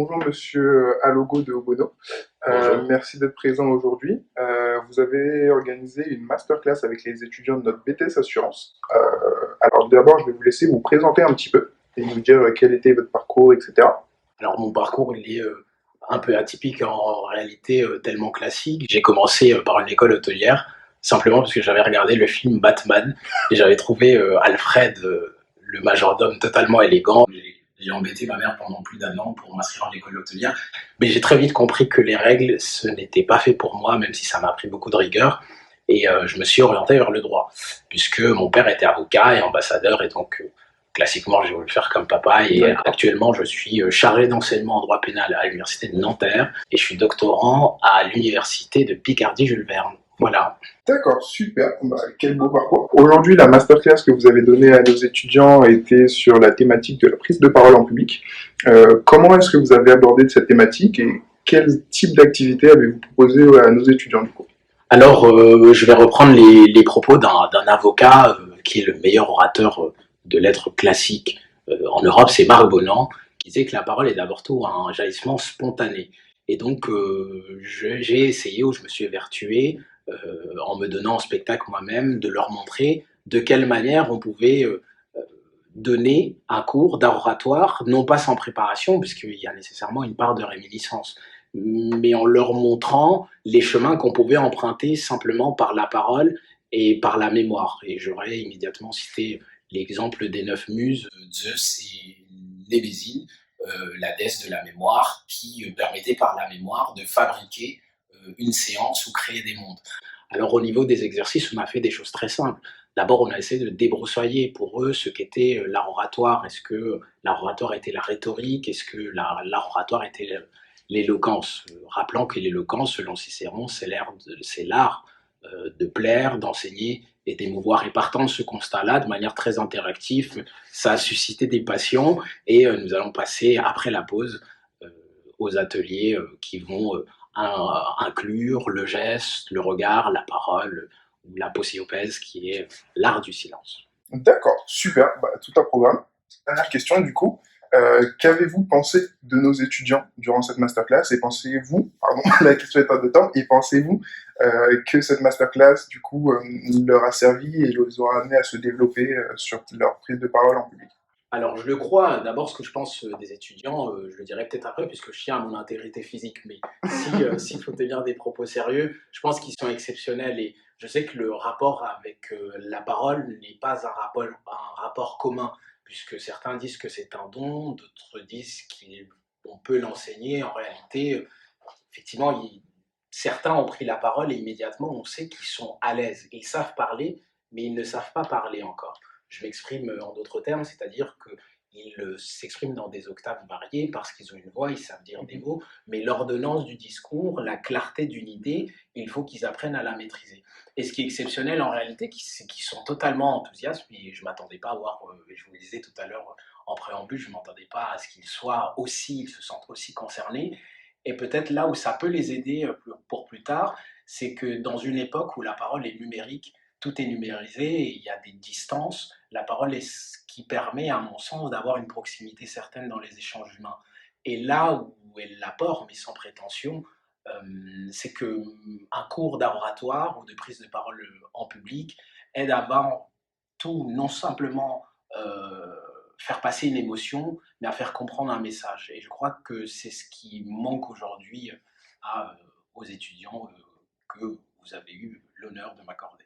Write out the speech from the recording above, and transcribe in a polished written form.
Bonjour Monsieur Alogo de Obono. Bonjour. Merci d'être présent aujourd'hui. Vous avez organisé une masterclass avec les étudiants de notre BTS Assurance. Alors d'abord, je vais vous laisser vous présenter un petit peu et nous dire quel était votre parcours, etc. Alors mon parcours, il est un peu atypique en réalité, tellement classique. J'ai commencé par une école hôtelière, simplement parce que j'avais regardé le film Batman et j'avais trouvé Alfred, le majordome, totalement élégant. J'ai embêté ma mère pendant plus d'un an pour m'inscrire en école hôtelière, mais j'ai très vite compris que les règles, ce n'était pas fait pour moi, même si ça m'a appris beaucoup de rigueur. Et je me suis orienté vers le droit, puisque mon père était avocat et ambassadeur, et donc classiquement, j'ai voulu faire comme papa et D'accord. actuellement, je suis chargé d'enseignement en droit pénal à l'université de Nanterre et je suis doctorant à l'université de Picardie-Jules Verne. Voilà. D'accord, super. Bah, quel beau parcours. Aujourd'hui, la masterclass que vous avez donnée à nos étudiants était sur la thématique de la prise de parole en public. Comment est-ce que vous avez abordé cette thématique et quel type d'activité avez-vous proposé à nos étudiants du coup? Alors, je vais reprendre les propos d'un avocat qui est le meilleur orateur de lettres classiques en Europe, c'est Marc Bonan, qui disait que la parole est d'abord tout un jaillissement spontané. Et donc, j'ai essayé, ou je me suis évertué, en me donnant en spectacle moi-même, de leur montrer de quelle manière on pouvait donner un cours d'oratoire, non pas sans préparation, puisqu'il y a nécessairement une part de réminiscence, mais en leur montrant les chemins qu'on pouvait emprunter simplement par la parole et par la mémoire. Et j'aurais immédiatement cité l'exemple des 9 muses, Zeus et Némésie, la déesse de la mémoire, qui permettait par la mémoire de fabriquer une séance ou créer des mondes. Alors au niveau des exercices, on a fait des choses très simples. D'abord, on a essayé de débroussailler pour eux ce qu'était l'art oratoire. Est-ce que l'art oratoire était la rhétorique? Est-ce que l'art oratoire était l'éloquence? Rappelant que l'éloquence, selon Cicéron, c'est l'art de plaire, d'enseigner et d'émouvoir. Et partant de ce constat-là, de manière très interactive, ça a suscité des passions et nous allons passer, après la pause, euh, aux ateliers qui vont inclure le geste, le regard, la parole, ou la posiopèse, qui est l'art du silence. D'accord, super, bah, tout un programme. Dernière question du coup, qu'avez-vous pensé de nos étudiants durant cette masterclass et pensez-vous, pardon, la question est en deux temps, et pensez-vous que cette masterclass du coup leur a servi et les aura amenés à se développer sur leur prise de parole en public? Alors, je le crois. D'abord, ce que je pense des étudiants, je le dirai peut-être après, puisque je tiens à mon intégrité physique. Mais si, s'il faut tenir des propos sérieux, je pense qu'ils sont exceptionnels. Et je sais que le rapport avec la parole n'est pas un rapport commun, puisque certains disent que c'est un don, d'autres disent qu'on peut l'enseigner. En réalité, effectivement, certains ont pris la parole et immédiatement, on sait qu'ils sont à l'aise. Ils savent parler, mais ils ne savent pas parler encore. Je m'exprime en d'autres termes, c'est-à-dire qu'ils s'expriment dans des octaves variées parce qu'ils ont une voix, ils savent dire des Mhm. mots, mais l'ordonnance du discours, la clarté d'une idée, il faut qu'ils apprennent à la maîtriser. Et ce qui est exceptionnel en réalité, c'est qu'ils sont totalement enthousiastes, et je ne m'attendais pas à voir, je vous le disais tout à l'heure en préambule, je ne m'attendais pas à ce ils se sentent aussi concernés. Et peut-être là où ça peut les aider pour plus tard, c'est que dans une époque où la parole est numérique, tout est numérisé et il y a des distances, la parole est ce qui permet, à mon sens, d'avoir une proximité certaine dans les échanges humains. Et là où elle l'apporte, mais sans prétention, c'est qu'un cours d'oratoire ou de prise de parole en public aide avant tout, non simplement faire passer une émotion, mais à faire comprendre un message. Et je crois que c'est ce qui manque aujourd'hui aux étudiants que vous avez eu l'honneur de m'accorder.